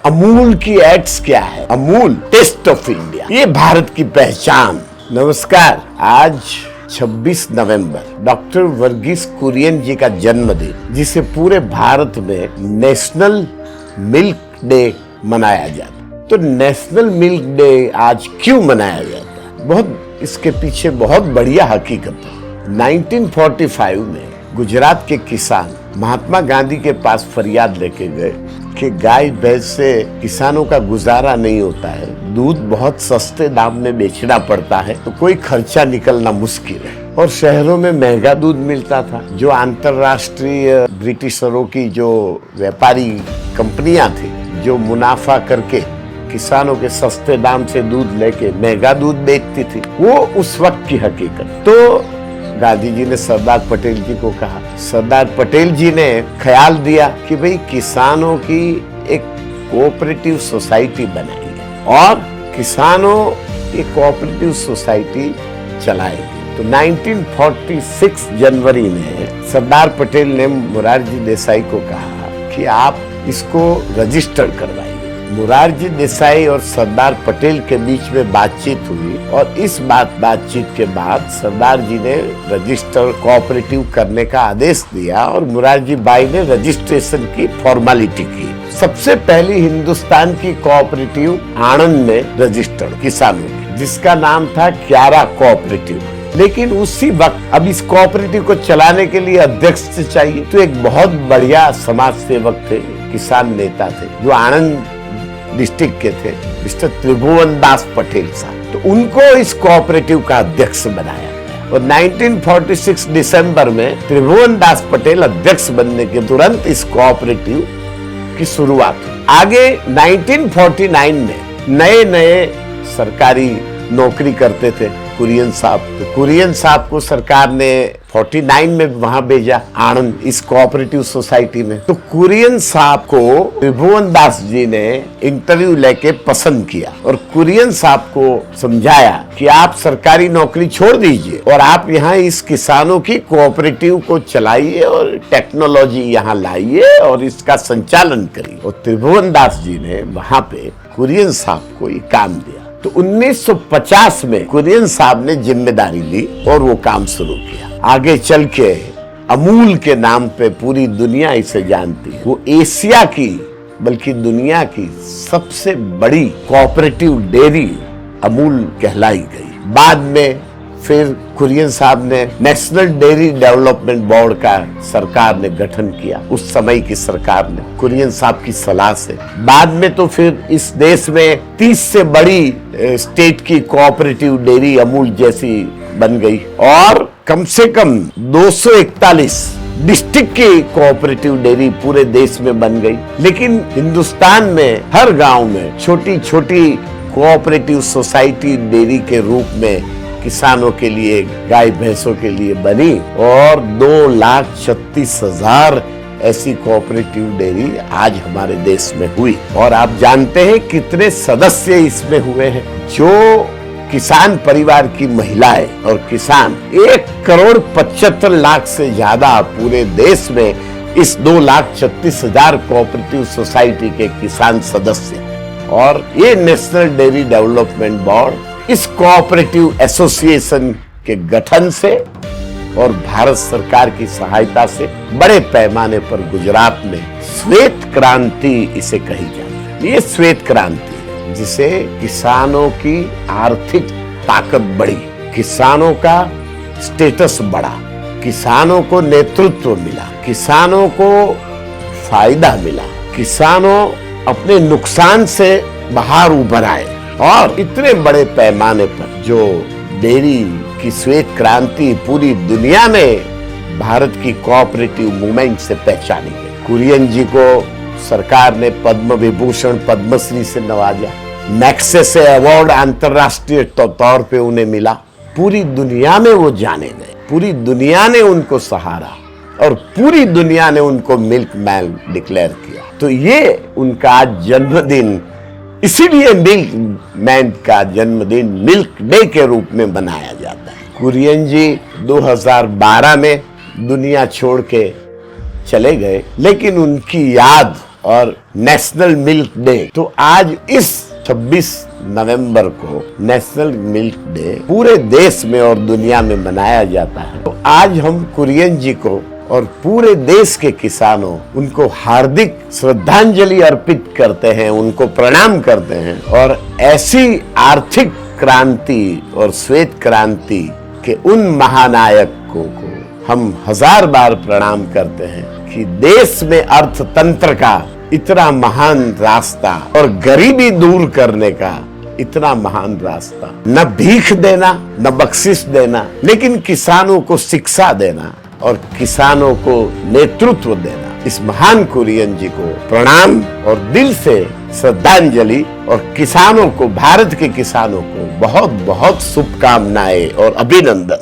अमूल की एड्स क्या है? अमूल टेस्ट ऑफ इंडिया, ये भारत की पहचान। नमस्कार, आज 26 नवंबर डॉक्टर वर्गीस कुरियन जी का जन्मदिन, जिसे पूरे भारत में नेशनल मिल्क डे मनाया जाता। तो नेशनल मिल्क डे आज क्यों मनाया जाता है? बहुत इसके पीछे बहुत बढ़िया हकीकत है। 1945 में गुजरात के किसान महात्मा गांधी के पास फरियाद लेके गए कि गाय भैंस से किसानों का गुजारा नहीं होता है, दूध बहुत सस्ते दाम में बेचना पड़ता है, तो कोई खर्चा निकलना मुश्किल है। और शहरों में महंगा दूध मिलता था। जो अंतरराष्ट्रीय ब्रिटिशरों की जो व्यापारी कंपनियां थी, जो मुनाफा करके किसानों के सस्ते दाम से दूध लेके महंगा दूध बेचती थी, वो उस वक्त की हकीकत। तो गांधी जी ने सरदार पटेल जी को कहा। सरदार पटेल जी ने ख्याल दिया कि भाई किसानों की एक कोऑपरेटिव सोसाइटी बनाई है और किसानों ये कोऑपरेटिव सोसाइटी चलाएगी। तो 1946 जनवरी में सरदार पटेल ने मोरारजी देसाई को कहा कि आप इसको रजिस्टर करवाइए। मोरारजी देसाई और सरदार पटेल के बीच में बातचीत हुई और इस बातचीत के बाद सरदार जी ने रजिस्टर कोऑपरेटिव करने का आदेश दिया और मोरारजी भाई ने रजिस्ट्रेशन की फॉर्मेलिटी की। सबसे पहली हिंदुस्तान की कोऑपरेटिव आणंद में रजिस्टर्ड किसानों की, जिसका नाम था क्यारा कोऑपरेटिव। लेकिन उसी वक्त अब इस कोऑपरेटिव को चलाने के लिए अध्यक्ष चाहिए, तो एक बहुत बढ़िया समाज सेवक थे, किसान नेता थे, जो आणंद डिस्ट्रिक्ट के थे, मिस्टर त्रिभुवन दास पटेल साहब। तो उनको इस कोऑपरेटिव का अध्यक्ष बनाया और 1946 दिसंबर में त्रिभुवन दास पटेल अध्यक्ष बनने के तुरंत इस कोऑपरेटिव की शुरुआत हुई। आगे 1949 में नए सरकारी नौकरी करते थे कुरियन साहब। तो कुरियन साहब को सरकार ने 49 में वहां भेजा आणंद इस कोऑपरेटिव सोसाइटी में। तो कुरियन साहब को त्रिभुवन दास जी ने इंटरव्यू लेके पसंद किया और कुरियन साहब को समझाया कि आप सरकारी नौकरी छोड़ दीजिए और आप यहाँ इस किसानों की कोऑपरेटिव को चलाइए और टेक्नोलॉजी यहाँ लाइए और इसका संचालन करिए। और त्रिभुवन दास जी ने वहां पे कुरियन साहब को ये काम दिया। तो 1950 में कुरियन साहब ने जिम्मेदारी ली और वो काम शुरू किया। आगे चल के अमूल के नाम पे पूरी दुनिया इसे जानती है। वो एशिया की बल्कि दुनिया की सबसे बड़ी कोऑपरेटिव डेयरी अमूल कहलाई गई। बाद में फिर कुरियन साहब ने नेशनल डेयरी डेवलपमेंट बोर्ड का सरकार ने गठन किया, उस समय की सरकार ने कुरियन साहब की सलाह से। बाद में तो फिर इस देश में 30 से बड़ी स्टेट की कोऑपरेटिव डेयरी अमूल जैसी बन गई और कम से कम 241 डिस्ट्रिक्ट की कोऑपरेटिव डेयरी पूरे देश में बन गई। लेकिन हिंदुस्तान में हर गांव में छोटी छोटी कोऑपरेटिव सोसाइटी डेयरी के रूप में किसानों के लिए, गाय भैंसों के लिए बनी और 2,36,000 ऐसी कोऑपरेटिव डेयरी आज हमारे देश में हुई। और आप जानते हैं कितने सदस्य इसमें हुए हैं? जो किसान परिवार की महिलाएं और किसान 1,75,00,000 से ज्यादा पूरे देश में इस 2,36,000 कोऑपरेटिव सोसाइटी के किसान सदस्य। और ये नेशनल डेयरी डेवलपमेंट बोर्ड इस कोऑपरेटिव एसोसिएशन के गठन से और भारत सरकार की सहायता से बड़े पैमाने पर गुजरात में श्वेत क्रांति इसे कही जाती है। ये श्वेत क्रांति है जिसे किसानों की आर्थिक ताकत बढ़ी, किसानों का स्टेटस बढ़ा, किसानों को नेतृत्व मिला, किसानों को फायदा मिला, किसानों अपने नुकसान से बाहर उभर आए और इतने बड़े पैमाने पर जो डेयरी की श्वेत क्रांति पूरी दुनिया में भारत की कोऑपरेटिव मूवमेंट से पहचानी गई। कुरियन जी को सरकार ने पद्म विभूषण, पद्मश्री से नवाजा। मैग्सेसे अवार्ड अंतरराष्ट्रीय तौर पे उन्हें मिला। पूरी दुनिया में वो जाने गए, पूरी दुनिया ने उनको सहारा और पूरी दुनिया ने उनको मिल्क मैन डिक्लेयर किया। तो ये उनका जन्मदिन, इसीलिए मिल्क मैन का जन्मदिन मिल्क डे के रूप में मनाया जाता है। कुरियन जी 2012 में दुनिया छोड़ के चले गए, लेकिन उनकी याद और नेशनल मिल्क डे। तो आज इस 26 नवंबर को नेशनल मिल्क डे पूरे देश में और दुनिया में मनाया जाता है। तो आज हम कुरियन जी को और पूरे देश के किसानों उनको हार्दिक श्रद्धांजलि अर्पित करते हैं, उनको प्रणाम करते हैं और ऐसी आर्थिक क्रांति और श्वेत क्रांति के उन महानायकों को हम 1000 बार प्रणाम करते हैं कि देश में अर्थतंत्र का इतना महान रास्ता और गरीबी दूर करने का इतना महान रास्ता, न भीख देना न बख्शिश देना, लेकिन किसानों को शिक्षा देना और किसानों को नेतृत्व देना। इस महान कुरियन जी को प्रणाम और दिल से श्रद्धांजलि, और किसानों को, भारत के किसानों को बहुत बहुत शुभकामनाएं और अभिनंदन।